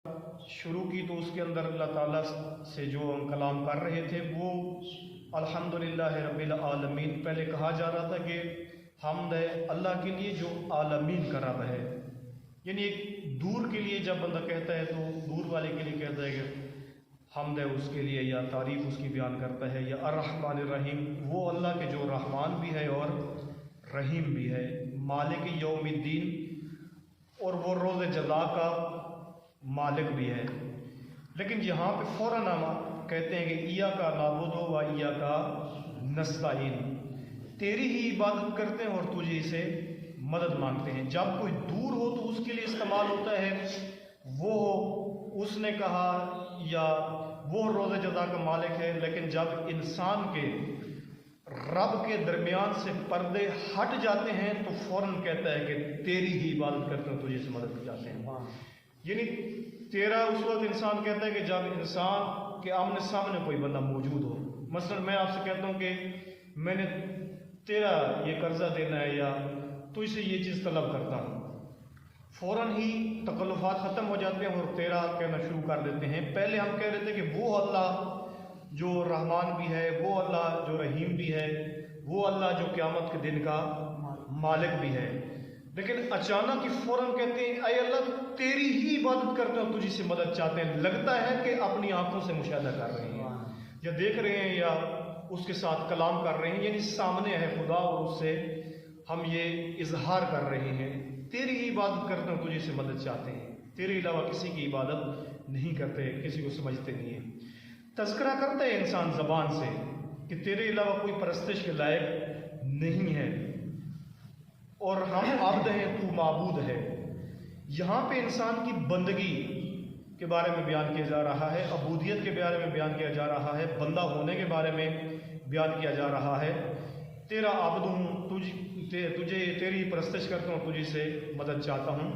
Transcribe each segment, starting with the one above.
شروع کی تو اس کے اندر اللہ تعالیٰ سے جو ہم کلام کر رہے تھے وہ الحمدللہ رب العالمین پہلے کہا جا رہا تھا کہ حمد ہے اللہ کے لیے جو عالمین کا رب ہے، یعنی ایک دور کے لیے جب بندہ کہتا ہے تو دور والے کے لیے کہتا ہے کہ حمد ہے اس کے لیے، یا تعریف اس کی بیان کرتا ہے، یا الرحمن الرحیم وہ اللہ کے جو رحمان بھی ہے اور رحیم بھی ہے، مالک یوم الدین اور وہ روز جزا کا مالک بھی ہے۔ لیکن یہاں پہ فوراً ہم کہتے ہیں کہ ایاک نعبد و ایاک نستعین، تیری ہی عبادت کرتے ہیں اور تجھے سے مدد مانگتے ہیں۔ جب کوئی دور ہو تو اس کے لیے استعمال ہوتا ہے وہ اس نے کہا یا وہ روز جزا کا مالک ہے، لیکن جب انسان کے رب کے درمیان سے پردے ہٹ جاتے ہیں تو فوراً کہتا ہے کہ تیری ہی عبادت کرتے ہیں تجھے سے مدد چاہتے ہیں۔ یعنی تیرا اس وقت انسان کہتا ہے کہ جب انسان کے آمنے سامنے کوئی بندہ موجود ہو۔ مثلا میں آپ سے کہتا ہوں کہ میں نے تیرا یہ قرضہ دینا ہے یا تو اسے یہ چیز طلب کرتا ہوں، فوراً ہی تکلفات ختم ہو جاتے ہیں اور تیرا کہنا شروع کر دیتے ہیں۔ پہلے ہم کہہ رہے تھے کہ وہ اللہ جو رحمان بھی ہے، وہ اللہ جو رحیم بھی ہے، وہ اللہ جو قیامت کے دن کا مالک بھی ہے، لیکن اچانک ہی فوراً کہتے ہیں اے اللہ تیری ہی عبادت کرتے ہیں، تجھے سے مدد چاہتے ہیں۔ لگتا ہے کہ اپنی آنکھوں سے مشاہدہ کر رہے ہیں یا دیکھ رہے ہیں یا اس کے ساتھ کلام کر رہے ہیں، یعنی سامنے ہے خدا اور اس سے ہم یہ اظہار کر رہے ہیں تیری ہی عبادت کرتے ہیں، تجھے سے مدد چاہتے ہیں، تیرے علاوہ کسی کی عبادت نہیں کرتے، کسی کو سمجھتے نہیں ہیں۔ تذکرہ کرتا ہے انسان زبان سے کہ تیرے علاوہ کوئی پرستش کے لائق نہیں ہے اور ہم عبد ہیں تو معبود ہے۔ یہاں پہ انسان کی بندگی کے بارے میں بیان کیا جا رہا ہے، عبودیت کے بارے میں بیان کیا جا رہا ہے، بندہ ہونے کے بارے میں بیان کیا جا رہا ہے۔ تیرا عبد ہوں، تجھے تیری پرستش کرتا ہوں، تجھے سے مدد چاہتا ہوں۔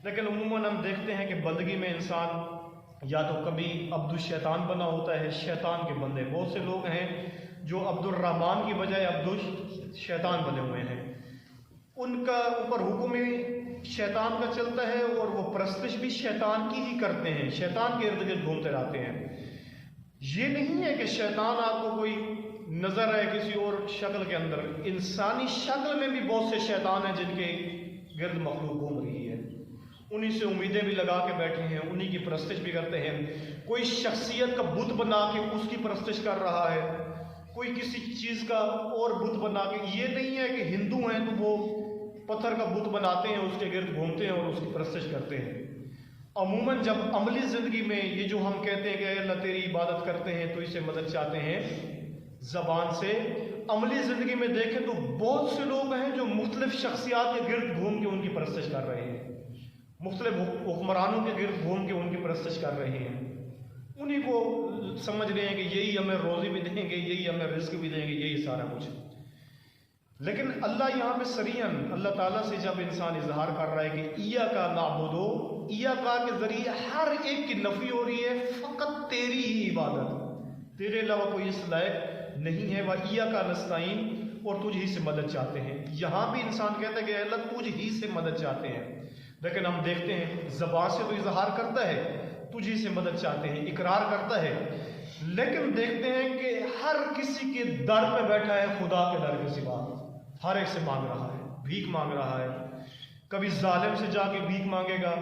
لیکن عموماً ہم دیکھتے ہیں کہ بندگی میں انسان یا تو کبھی عبد الشیطان بنا ہوتا ہے، شیطان کے بندے۔ بہت سے لوگ ہیں جو عبد الرحمن کی بجائے عبد الشیطان بنے ہوئے ہیں، ان کا اوپر حکم ہی شیطان کا چلتا ہے اور وہ پرستش بھی شیطان کی ہی کرتے ہیں، شیطان کے ارد گرد گھومتے رہتے ہیں۔ یہ نہیں ہے کہ شیطان آپ کو کوئی نظر آئے کسی اور شکل کے اندر، انسانی شکل میں بھی بہت سے شیطان ہیں جن کے گرد مخلوق گھوم رہی ہے، انہی سے امیدیں بھی لگا کے بیٹھے ہیں، انہی کی پرستش بھی کرتے ہیں۔ کوئی شخصیت کا بت بنا کے اس کی پرستش کر رہا ہے، کوئی کسی چیز کا اور بت بنا کے۔ یہ نہیں ہے کہ ہندو ہیں تو وہ پتھر کا بت بناتے ہیں، اس کے گرد گھومتے ہیں اور اس کی پرستش کرتے ہیں۔ عموماً جب عملی زندگی میں یہ جو ہم کہتے ہیں کہ اے اللہ تیری عبادت کرتے ہیں تو اسے مدد چاہتے ہیں زبان سے، عملی زندگی میں دیکھیں تو بہت سے لوگ ہیں جو مختلف شخصیات کے گرد گھوم کے ان کی پرستش کر رہے ہیں، مختلف حکمرانوں کے گرد گھوم کے ان کی پرستش کر رہے ہیں، انہی کو سمجھ رہے ہیں کہ یہی ہمیں روزی بھی دیں گے، یہی ہمیں رزق بھی دیں گے، یہی سارا کچھ۔ لیکن اللہ یہاں پہ صریحاً اللہ تعالیٰ سے جب انسان اظہار کر رہا ہے کہ ایاک نعبد، ایاک کے ذریعے ہر ایک کی نفی ہو رہی ہے، فقط تیری ہی عبادت، تیرے علاوہ کوئی اس لائق نہیں ہے، وَإِيَّاكَ نَسْتَعِينُ اور تجھ ہی سے مدد چاہتے ہیں۔ یہاں بھی انسان کہتا ہے کہ اللہ تجھ ہی سے مدد چاہتے ہیں، لیکن ہم دیکھتے ہیں زبان سے تو اظہار کرتا ہے تجھ ہی سے مدد چاہتے ہیں، اقرار کرتا ہے، لیکن دیکھتے ہیں کہ ہر کسی کے در پہ بیٹھا ہے خدا کے در کے سوا، ہر ایک سے مانگ رہا ہے، بھیک مانگ رہا ہے۔ کبھی ظالم سے جا کے بھیک مانگے گا،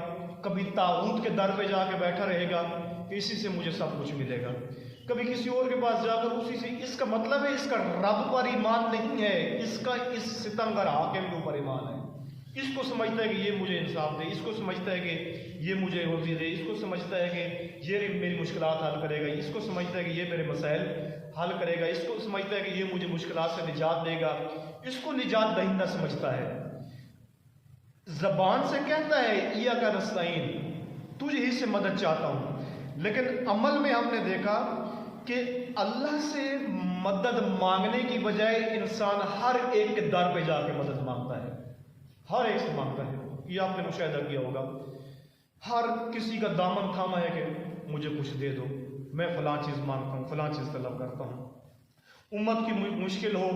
کبھی طاغوت کے در پہ جا کے بیٹھا رہے گا کہ اسی سے مجھے سب کچھ ملے گا، کبھی کسی اور کے پاس جا کر اسی سے۔ اس کا مطلب ہے اس کا رب پر ایمان نہیں ہے، اس کا اس ستمگر حاکم کے اوپر ایمان ہے۔ اس کو سمجھتا ہے کہ یہ مجھے انصاف دے، اس کو سمجھتا ہے کہ یہ مجھے روزی دے، اس کو سمجھتا ہے کہ یہ میری مشکلات حل کرے گا، اس کو سمجھتا ہے کہ یہ میرے مسائل حل کرے گا، اس کو سمجھتا ہے کہ یہ مجھے مشکلات سے نجات دے گا، اس کو نجات دہندہ سمجھتا ہے۔ زبان سے کہتا ہے ایاک نستعین، تجھ ہی سے مدد چاہتا ہوں، لیکن عمل میں ہم نے دیکھا کہ اللہ سے مدد مانگنے کی بجائے انسان ہر ایک کے در پہ جا کے مدد مانگتا ہے، ہر ایک سے مانگتا ہے۔ یہ آپ نے مشاہدہ کیا ہوگا، ہر کسی کا دامن تھاما ہے کہ مجھے کچھ دے دو، میں فلاں چیز مانگتا ہوں، فلاں چیز طلب کرتا ہوں۔ امت کی مشکل ہو،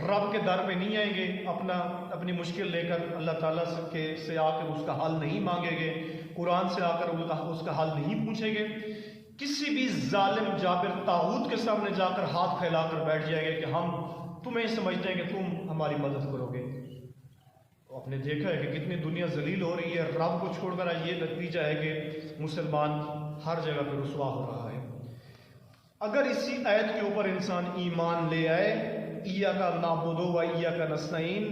رب کے در پہ نہیں آئیں گے، اپنی مشکل لے کر اللہ تعالیٰ سے آ کے اس کا حل نہیں مانگیں گے، قرآن سے آ کر اس کا حال نہیں پوچھیں گے، کسی بھی ظالم جابر طاغوت کے سامنے جا کر ہاتھ پھیلا کر بیٹھ جائیں گے کہ ہم تمہیں سمجھتے ہیں کہ تم ہماری مدد کرو گے۔ آپ نے دیکھا ہے کہ کتنی دنیا ذلیل ہو رہی ہے، رب کو چھوڑ کر آج یہ نتیجہ ہے کہ مسلمان ہر جگہ پہ رسوا ہو رہا ہے۔ اگر اسی آیت کے اوپر انسان ایمان لے آئے، ایاک نعبد و ایاک نستعین،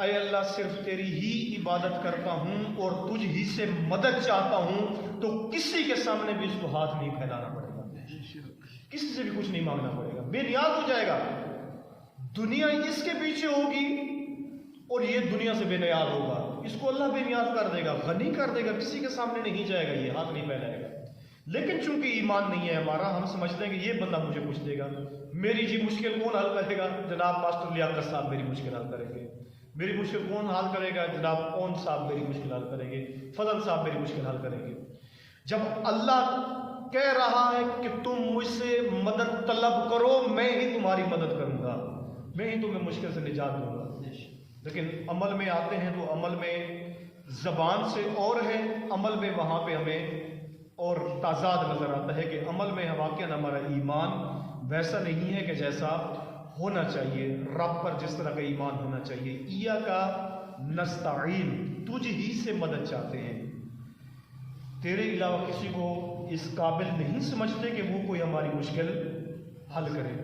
اے اللہ صرف تیری ہی عبادت کرتا ہوں اور تجھ ہی سے مدد چاہتا ہوں، تو کسی کے سامنے بھی اس کو ہاتھ نہیں پھیلانا پڑے گا، کسی سے بھی کچھ نہیں مانگنا پڑے گا، بے نیاز ہو جائے گا۔ دنیا اس کے پیچھے ہوگی اور یہ دنیا سے بے نیاز ہوگا، اس کو اللہ بے نیاز کر دے گا، غنی کر دے گا، کسی کے سامنے نہیں جائے گا، یہ ہاتھ نہیں پھیلائے گا۔ لیکن چونکہ ایمان نہیں ہے ہمارا، ہم سمجھتے ہیں کہ یہ بندہ مجھے کچھ دے گا، میری جی مشکل کون حل کرے گا؟ جناب ماسٹر لیاقت صاحب میری مشکل حل کریں گے۔ میری مشکل کون حل کرے گا؟ جناب کون صاحب میری مشکل حل کریں گے، فضل صاحب میری مشکل حل کریں گے۔ جب اللہ کہہ رہا ہے کہ تم مجھ سے مدد طلب کرو، میں ہی تمہاری مدد کروں گا، میں ہی تمہیں مشکل سے نجات دوں گا، لیکن عمل میں آتے ہیں تو عمل میں زبان سے اور ہے، عمل میں وہاں پہ ہمیں اور تضاد نظر آتا ہے کہ عمل میں واقعاً ہمارا ایمان ویسا نہیں ہے کہ جیسا ہونا چاہیے، رب پر جس طرح کا ایمان ہونا چاہیے۔ ایاک نستعین، تجھ ہی سے مدد چاہتے ہیں، تیرے علاوہ کسی کو اس قابل نہیں سمجھتے کہ وہ کوئی ہماری مشکل حل کرے۔